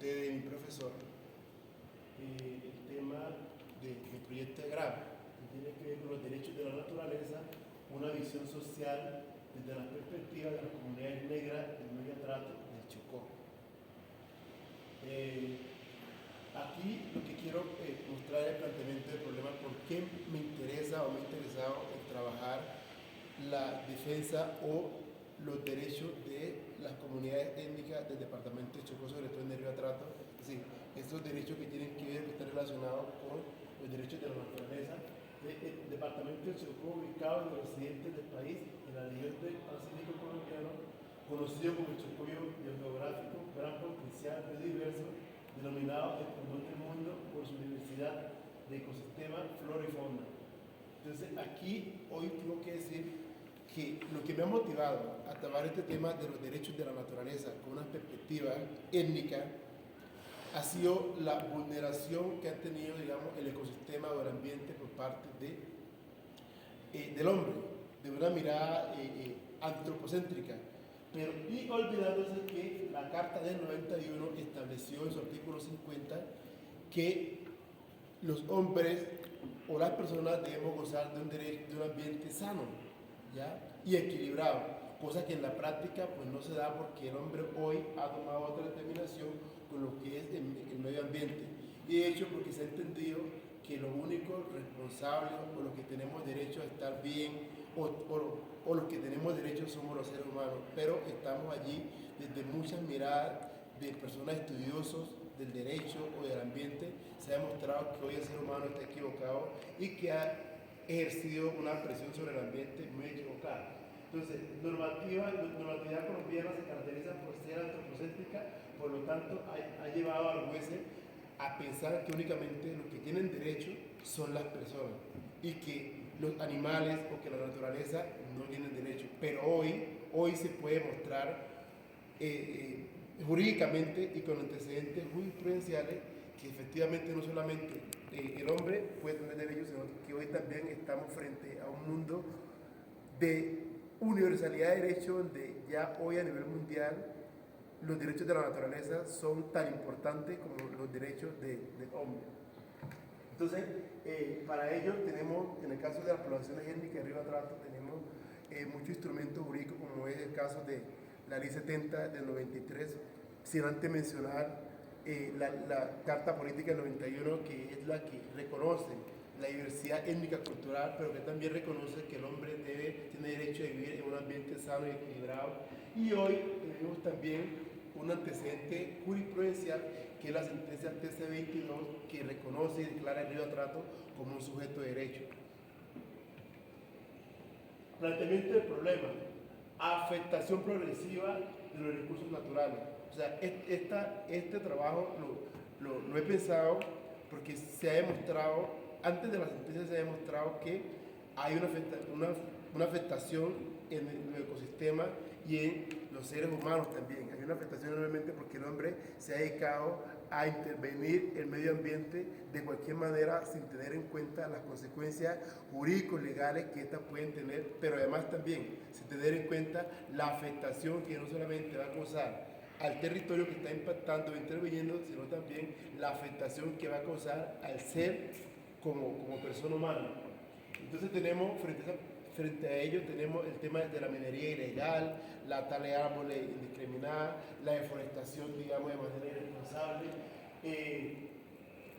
comenté de mi profesor, el tema del proyecto de grado, que tiene que ver con los derechos de la naturaleza, una visión social desde la perspectiva de las comunidades negras del medio trato del Chocó. Aquí lo que quiero mostrar es el planteamiento del problema, por qué me interesa o me ha interesado en trabajar la defensa o los derechos de las comunidades étnicas del departamento de Chocó, sobre todo en el Río Atrato. Es decir, estos derechos que tienen que ver, que están relacionados con los derechos de la naturaleza. El departamento de Chocó, ubicado en el occidente del país, en la región del Pacífico colombiano, conocido como el Chocó biogeográfico, gran potencial biodiverso, denominado el pulmón del mundo por su diversidad de ecosistemas, flora y fauna. Entonces, aquí hoy tengo que decir que lo que me ha motivado a trabajar este tema de los derechos de la naturaleza con una perspectiva étnica ha sido la vulneración que ha tenido, digamos, el ecosistema o el ambiente por parte del hombre, de una mirada antropocéntrica. Pero, y olvidándose que la Carta del 91 estableció en su artículo 50 que los hombres o las personas debemos gozar de un derecho, de un ambiente sano, ¿ya? Y equilibrado, cosa que en la práctica pues no se da porque el hombre hoy ha tomado otra determinación con lo que es el medio ambiente. Y de hecho porque se ha entendido que los únicos responsables o los que tenemos derecho a estar bien o los que tenemos derecho somos los seres humanos, pero estamos allí desde muchas miradas de personas estudiosos del derecho o del ambiente. Se ha demostrado que hoy el ser humano está equivocado y que ha ejercido una presión sobre el ambiente muy equivocada. Entonces, normatividad colombiana se caracteriza por ser antropocéntrica, por lo tanto ha llevado a los jueces a pensar que únicamente los que tienen derecho son las personas y que los animales o que la naturaleza no tienen derecho. Pero hoy se puede mostrar jurídicamente y con antecedentes jurisprudenciales que efectivamente no solamente el hombre puede tener derechos, sino que hoy también estamos frente a un mundo de universalidad de derechos donde ya hoy a nivel mundial los derechos de la naturaleza son tan importantes como los derechos del hombre. Entonces, para ello tenemos, en el caso de las poblaciones étnicas de Río Atrato, tenemos muchos instrumentos jurídicos, como es el caso de la Ley 70 del 93, sin antes mencionar la Carta Política del 91, que es la que reconoce la diversidad étnica cultural, pero que también reconoce que el hombre tiene derecho a vivir en un ambiente sano y equilibrado. Y hoy tenemos también un antecedente jurisprudencial que es la sentencia TC22, que reconoce y declara el Río Atrato como un sujeto de derecho. Planteamiento del problema: afectación progresiva de los recursos naturales. O sea, este trabajo lo he pensado porque se ha demostrado, antes de la sentencia se ha demostrado que hay una afectación en el ecosistema y en los seres humanos también. Hay una afectación enormemente porque el hombre se ha dedicado a intervenir el medio ambiente de cualquier manera sin tener en cuenta las consecuencias jurídicos legales que éstas pueden tener, pero además también sin tener en cuenta la afectación que no solamente va a causar al territorio que está impactando e interviniendo, sino también la afectación que va a causar al ser como persona humana. Entonces tenemos, frente a ello, tenemos el tema de la minería ilegal, la tala de árboles indiscriminada, la deforestación, digamos, de manera irresponsable,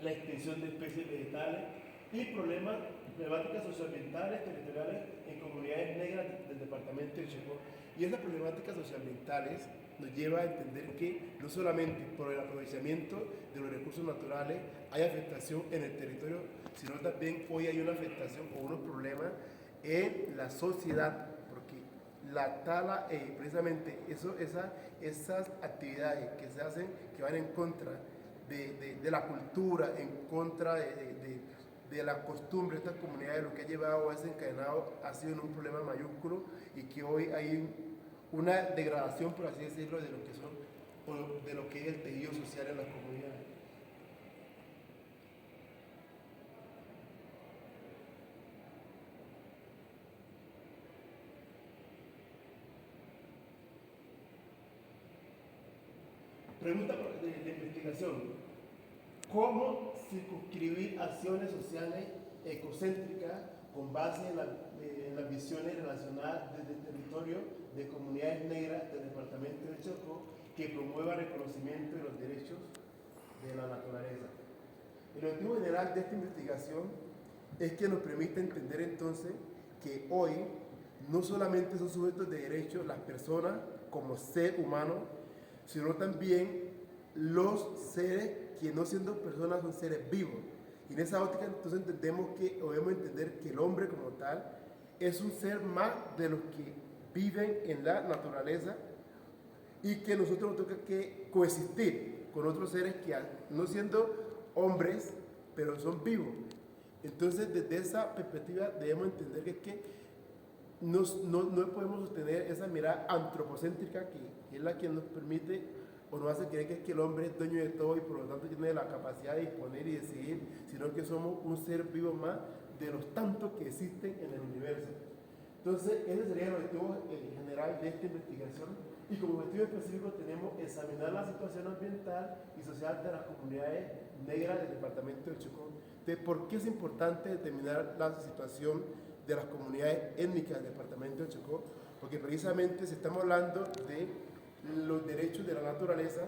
la extinción de especies vegetales y problemáticas socioambientales, territoriales en comunidades negras del departamento de Chocó. Y esas problemáticas socioambientales nos lleva a entender que no solamente por el aprovechamiento de los recursos naturales hay afectación en el territorio, sino también hoy hay una afectación o unos problemas en la sociedad, porque la tala, precisamente esas actividades que se hacen, que van en contra de la cultura, en contra de la costumbre de estas comunidades, lo que ha llevado a desencadenado ha sido un problema mayúsculo y que hoy hay una degradación, por así decirlo, de lo que son, o de lo que es el tejido social en las comunidades. Pregunta de investigación. ¿Cómo circunscribir acciones sociales ecocéntricas con base en las visiones relacionadas desde el territorio de comunidades negras del departamento de Chocó que promueva el reconocimiento de los derechos de la naturaleza? El objetivo general de esta investigación es que nos permita entender entonces que hoy no solamente son sujetos de derechos las personas como ser humano, sino también los seres que no siendo personas son seres vivos. Y en esa óptica entonces entendemos que, o debemos entender que el hombre como tal es un ser más de los que viven en la naturaleza y que nosotros nos toca que coexistir con otros seres que no siendo hombres, pero son vivos. Entonces desde esa perspectiva debemos entender que no podemos sostener esa mirada antropocéntrica que es la que nos permite o nos hace creer que el hombre es dueño de todo y por lo tanto tiene la capacidad de disponer y decidir, sino que somos un ser vivo más de los tantos que existen en el universo. Entonces, ese sería el objetivo general de esta investigación y como objetivo específico tenemos examinar la situación ambiental y social de las comunidades negras del departamento del Chocó. De por qué es importante determinar la situación de las comunidades étnicas del departamento del Chocó, porque precisamente si estamos hablando de los derechos de la naturaleza,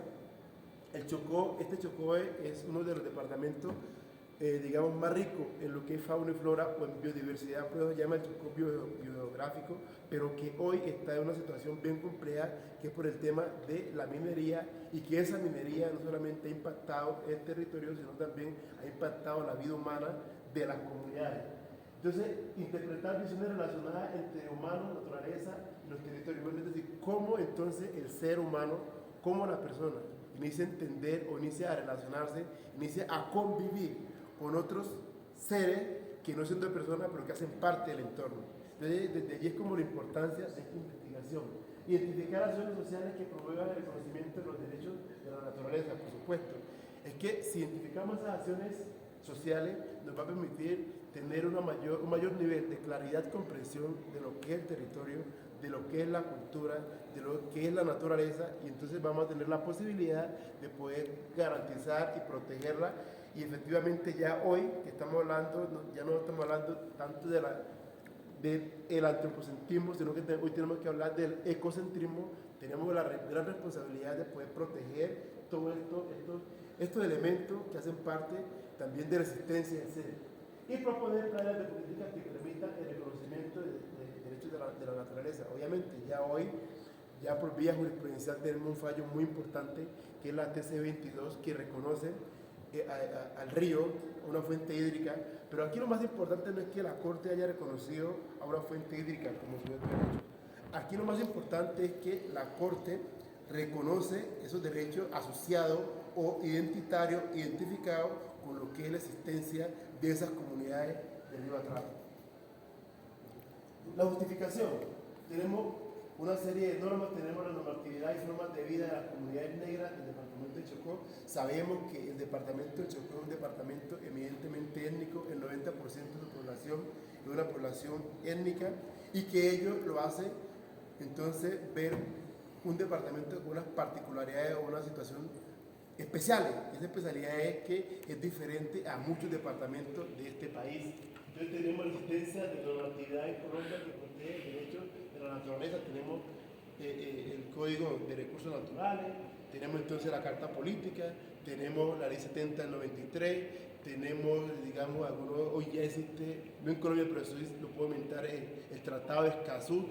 el Chocó, este Chocó es uno de los departamentos digamos más ricos en lo que es fauna y flora o en biodiversidad, pues se llama el Chocó biogeográfico, pero que hoy está en una situación bien compleja, que es por el tema de la minería, y que esa minería no solamente ha impactado el territorio, sino también ha impactado la vida humana de las comunidades. Entonces, interpretar visiones relacionadas entre humanos, naturaleza y los territorios, es decir, cómo entonces el ser humano, cómo la persona inicia a entender o inicia a relacionarse, inicia a convivir con otros seres que no son de personas, pero que hacen parte del entorno. Entonces, desde allí es como la importancia de esta investigación. Identificar acciones sociales que promuevan el reconocimiento de los derechos de la naturaleza, por supuesto. Es que si identificamos esas acciones sociales, nos va a permitir tener un mayor nivel de claridad y comprensión de lo que es el territorio, de lo que es la cultura, de lo que es la naturaleza, y entonces vamos a tener la posibilidad de poder garantizar y protegerla. Y efectivamente ya hoy que estamos hablando, ya no estamos hablando tanto del antropocentrismo, sino que hoy tenemos que hablar del ecocentrismo. Tenemos la gran responsabilidad de poder proteger todos estos elementos que hacen parte también de la existencia del ser, y proponer planes de políticas que permitan el reconocimiento de derechos de la naturaleza. Obviamente ya hoy, ya por vía jurisprudencial tenemos un fallo muy importante que es la TC22, que reconoce al río, una fuente hídrica, pero aquí lo más importante no es que la Corte haya reconocido a una fuente hídrica como sujeto de derecho. Aquí lo más importante es que la Corte reconoce esos derechos asociados o identificados con lo que es la existencia de esas comunidades del río Atrato. La justificación. Tenemos una serie de normas, tenemos la normatividad y formas de vida de las comunidades negras del departamento de Chocó. Sabemos que el departamento de Chocó es un departamento eminentemente étnico, el 90% de su población es una población étnica, y que ello lo hace entonces ver un departamento con unas particularidades o una situación especiales. Esa especialidad es que es diferente a muchos departamentos de este país. Entonces tenemos la existencia de normatividad en Colombia que protege el derecho de la naturaleza. Tenemos el Código de Recursos Naturales, tenemos entonces la Carta Política, tenemos la Ley 70 del 93, tenemos, digamos, hoy ya existe, no en Colombia, pero eso lo puedo comentar, el Tratado de Escazú,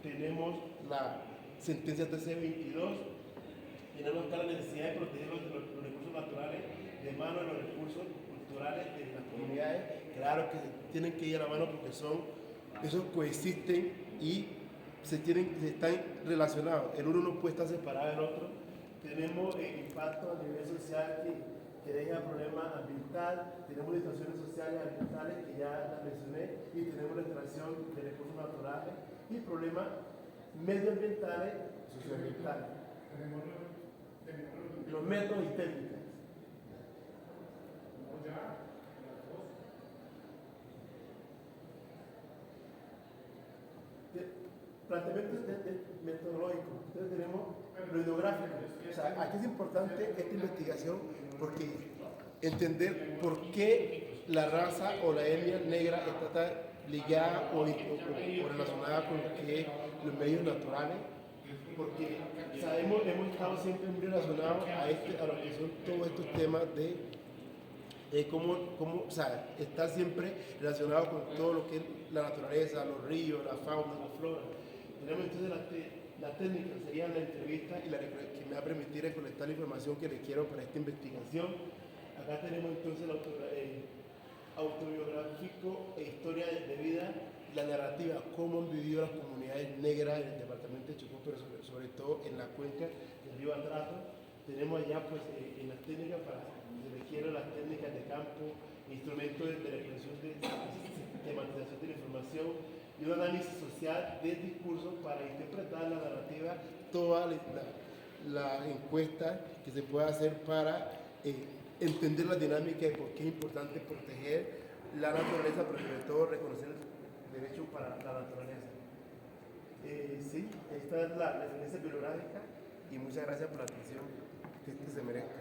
tenemos la sentencia TC22, tenemos acá la necesidad de proteger los recursos naturales de mano de los recursos culturales de las comunidades. Claro que tienen que ir a la mano porque esos coexisten y están relacionados. El uno no puede estar separado del otro. Tenemos impacto a nivel social que deja problemas ambiental, tenemos situaciones sociales ambientales que ya las mencioné, y tenemos la extracción de recursos naturales y problemas medioambientales y socioambientales. Los métodos y técnicas. planteamientos metodológicos. Entonces tenemos lo hidrográfico. O sea, aquí es importante esta investigación porque entender por qué la raza o la etnia negra está tan ligada o relacionada con lo que es los medios naturales, porque sabemos, hemos estado siempre muy relacionados a lo que son todos estos temas de cómo o sea, está siempre relacionado con todo lo que es la naturaleza, los ríos, la fauna, la flora. Tenemos entonces la técnica, sería la entrevista y que me va a permitir recolectar la información que requiero para esta investigación. Acá tenemos entonces el autobiográfico e historia de vida, la narrativa, cómo han vivido las comunidades negras en el departamento de Chocó, pero sobre todo en la cuenca del río Atrato. Tenemos allá pues en las técnicas para se requieren las técnicas de campo, instrumentos de recolección de sistematización de la información y un análisis social del discurso para interpretar la narrativa, toda la encuesta que se puede hacer para entender la dinámica de por qué es importante proteger la naturaleza, pero sobre todo reconocer el derecho para la naturaleza. Sí, esta es la referencia bibliográfica y muchas gracias por la atención que se merezca.